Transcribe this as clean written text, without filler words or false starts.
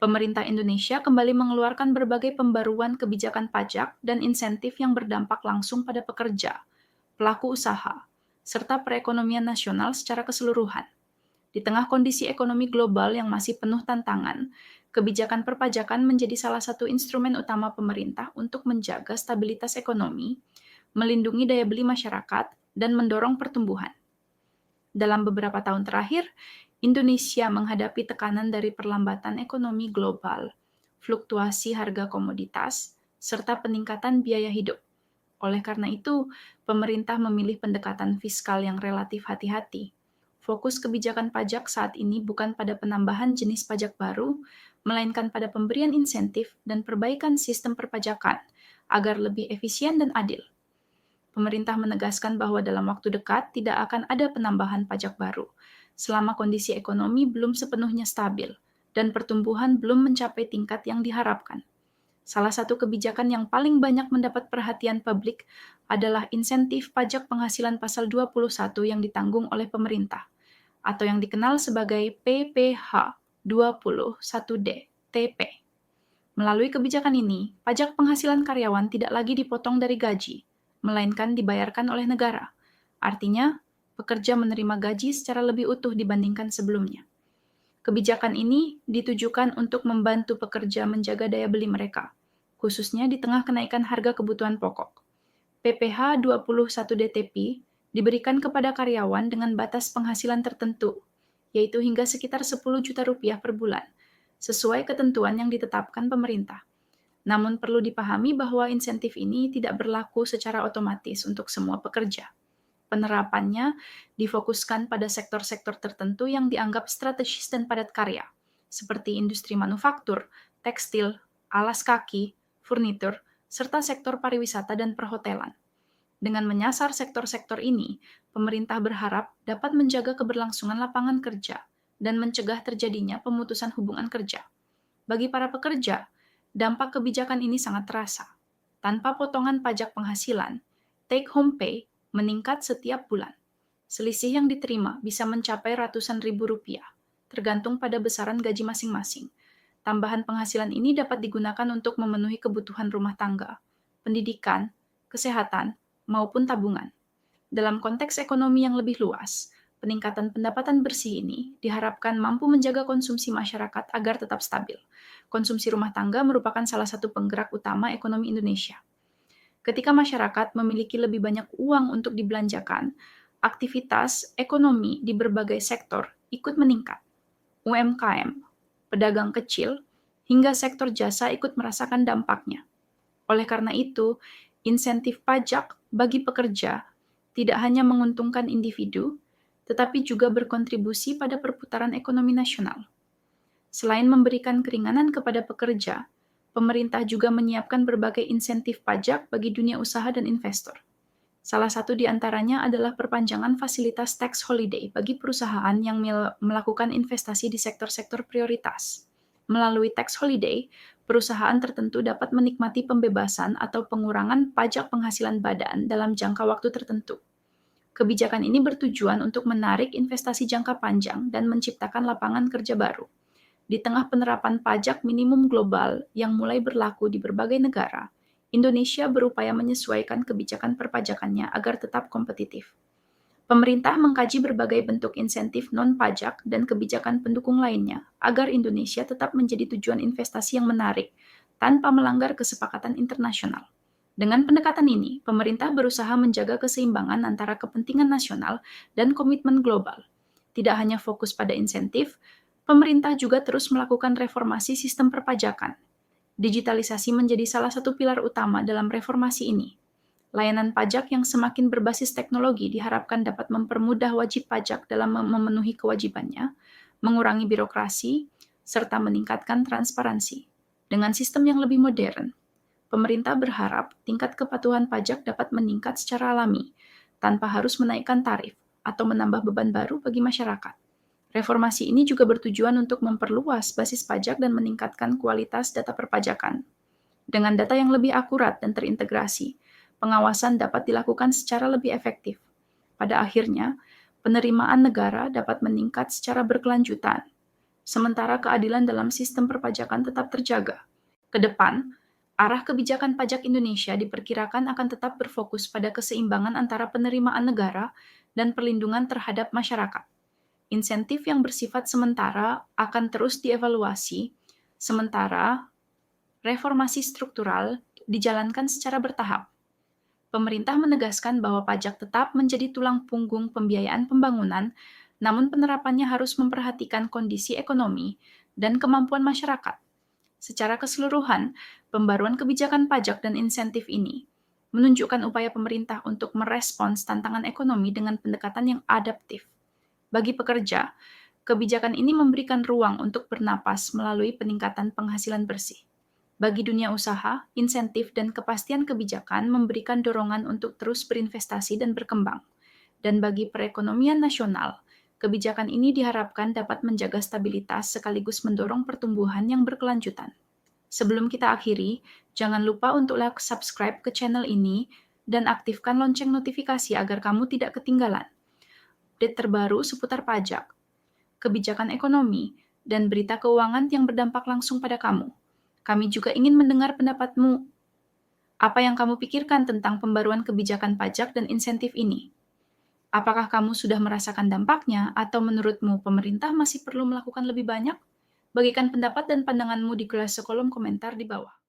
Pemerintah Indonesia kembali mengeluarkan berbagai pembaruan kebijakan pajak dan insentif yang berdampak langsung pada pekerja, pelaku usaha, serta perekonomian nasional secara keseluruhan. Di tengah kondisi ekonomi global yang masih penuh tantangan, kebijakan perpajakan menjadi salah satu instrumen utama pemerintah untuk menjaga stabilitas ekonomi, melindungi daya beli masyarakat, dan mendorong pertumbuhan. Dalam beberapa tahun terakhir, Indonesia menghadapi tekanan dari perlambatan ekonomi global, fluktuasi harga komoditas, serta peningkatan biaya hidup. Oleh karena itu, pemerintah memilih pendekatan fiskal yang relatif hati-hati. Fokus kebijakan pajak saat ini bukan pada penambahan jenis pajak baru, melainkan pada pemberian insentif dan perbaikan sistem perpajakan agar lebih efisien dan adil. Pemerintah menegaskan bahwa dalam waktu dekat tidak akan ada penambahan pajak baru, selama kondisi ekonomi belum sepenuhnya stabil dan pertumbuhan belum mencapai tingkat yang diharapkan. Salah satu kebijakan yang paling banyak mendapat perhatian publik adalah insentif pajak penghasilan pasal 21 yang ditanggung oleh pemerintah, atau yang dikenal sebagai PPh 21D TP. Melalui kebijakan ini, pajak penghasilan karyawan tidak lagi dipotong dari gaji, melainkan dibayarkan oleh negara. Artinya, pekerja menerima gaji secara lebih utuh dibandingkan sebelumnya. Kebijakan ini ditujukan untuk membantu pekerja menjaga daya beli mereka, khususnya di tengah kenaikan harga kebutuhan pokok. PPh 21 DTP diberikan kepada karyawan dengan batas penghasilan tertentu, yaitu hingga sekitar 10 juta rupiah per bulan, sesuai ketentuan yang ditetapkan pemerintah. Namun perlu dipahami bahwa insentif ini tidak berlaku secara otomatis untuk semua pekerja. Penerapannya difokuskan pada sektor-sektor tertentu yang dianggap strategis dan padat karya, seperti industri manufaktur, tekstil, alas kaki, furnitur, serta sektor pariwisata dan perhotelan. Dengan menyasar sektor-sektor ini, pemerintah berharap dapat menjaga keberlangsungan lapangan kerja dan mencegah terjadinya pemutusan hubungan kerja. Bagi para pekerja, dampak kebijakan ini sangat terasa. Tanpa potongan pajak penghasilan, take-home pay meningkat setiap bulan. Selisih yang diterima bisa mencapai ratusan ribu rupiah, tergantung pada besaran gaji masing-masing. Tambahan penghasilan ini dapat digunakan untuk memenuhi kebutuhan rumah tangga, pendidikan, kesehatan, maupun tabungan. Dalam konteks ekonomi yang lebih luas, peningkatan pendapatan bersih ini diharapkan mampu menjaga konsumsi masyarakat agar tetap stabil. Konsumsi rumah tangga merupakan salah satu penggerak utama ekonomi Indonesia. Ketika masyarakat memiliki lebih banyak uang untuk dibelanjakan, aktivitas ekonomi di berbagai sektor ikut meningkat. UMKM, pedagang kecil, hingga sektor jasa ikut merasakan dampaknya. Oleh karena itu, insentif pajak bagi pekerja tidak hanya menguntungkan individu, tetapi juga berkontribusi pada perputaran ekonomi nasional. Selain memberikan keringanan kepada pekerja, pemerintah juga menyiapkan berbagai insentif pajak bagi dunia usaha dan investor. Salah satu di antaranya adalah perpanjangan fasilitas tax holiday bagi perusahaan yang melakukan investasi di sektor-sektor prioritas. Melalui tax holiday, perusahaan tertentu dapat menikmati pembebasan atau pengurangan pajak penghasilan badan dalam jangka waktu tertentu. Kebijakan ini bertujuan untuk menarik investasi jangka panjang dan menciptakan lapangan kerja baru. Di tengah penerapan pajak minimum global yang mulai berlaku di berbagai negara, Indonesia berupaya menyesuaikan kebijakan perpajakannya agar tetap kompetitif. Pemerintah mengkaji berbagai bentuk insentif non-pajak dan kebijakan pendukung lainnya agar Indonesia tetap menjadi tujuan investasi yang menarik tanpa melanggar kesepakatan internasional. Dengan pendekatan ini, pemerintah berusaha menjaga keseimbangan antara kepentingan nasional dan komitmen global. Tidak hanya fokus pada insentif, pemerintah juga terus melakukan reformasi sistem perpajakan. Digitalisasi menjadi salah satu pilar utama dalam reformasi ini. Layanan pajak yang semakin berbasis teknologi diharapkan dapat mempermudah wajib pajak dalam memenuhi kewajibannya, mengurangi birokrasi, serta meningkatkan transparansi. Dengan sistem yang lebih modern, pemerintah berharap tingkat kepatuhan pajak dapat meningkat secara alami, tanpa harus menaikkan tarif atau menambah beban baru bagi masyarakat. Reformasi ini juga bertujuan untuk memperluas basis pajak dan meningkatkan kualitas data perpajakan. Dengan data yang lebih akurat dan terintegrasi, pengawasan dapat dilakukan secara lebih efektif. Pada akhirnya, penerimaan negara dapat meningkat secara berkelanjutan. sementara keadilan dalam sistem perpajakan tetap terjaga. Ke depan, arah kebijakan pajak Indonesia diperkirakan akan tetap berfokus pada keseimbangan antara penerimaan negara dan perlindungan terhadap masyarakat. Insentif yang bersifat sementara akan terus dievaluasi, sementara reformasi struktural dijalankan secara bertahap. Pemerintah menegaskan bahwa pajak tetap menjadi tulang punggung pembiayaan pembangunan, namun penerapannya harus memperhatikan kondisi ekonomi dan kemampuan masyarakat. Secara keseluruhan, pembaruan kebijakan pajak dan insentif ini menunjukkan upaya pemerintah untuk merespons tantangan ekonomi dengan pendekatan yang adaptif. Bagi pekerja, kebijakan ini memberikan ruang untuk bernapas melalui peningkatan penghasilan bersih. Bagi dunia usaha, insentif dan kepastian kebijakan memberikan dorongan untuk terus berinvestasi dan berkembang. Dan bagi perekonomian nasional, kebijakan ini diharapkan dapat menjaga stabilitas sekaligus mendorong pertumbuhan yang berkelanjutan. Sebelum kita akhiri, jangan lupa untuk like, subscribe ke channel ini dan aktifkan lonceng notifikasi agar kamu tidak ketinggalan update terbaru seputar pajak, kebijakan ekonomi, dan berita keuangan yang berdampak langsung pada kamu. Kami juga ingin mendengar pendapatmu. Apa yang kamu pikirkan tentang pembaruan kebijakan pajak dan insentif ini? Apakah kamu sudah merasakan dampaknya, atau menurutmu pemerintah masih perlu melakukan lebih banyak? Bagikan pendapat dan pandanganmu di kolom komentar di bawah.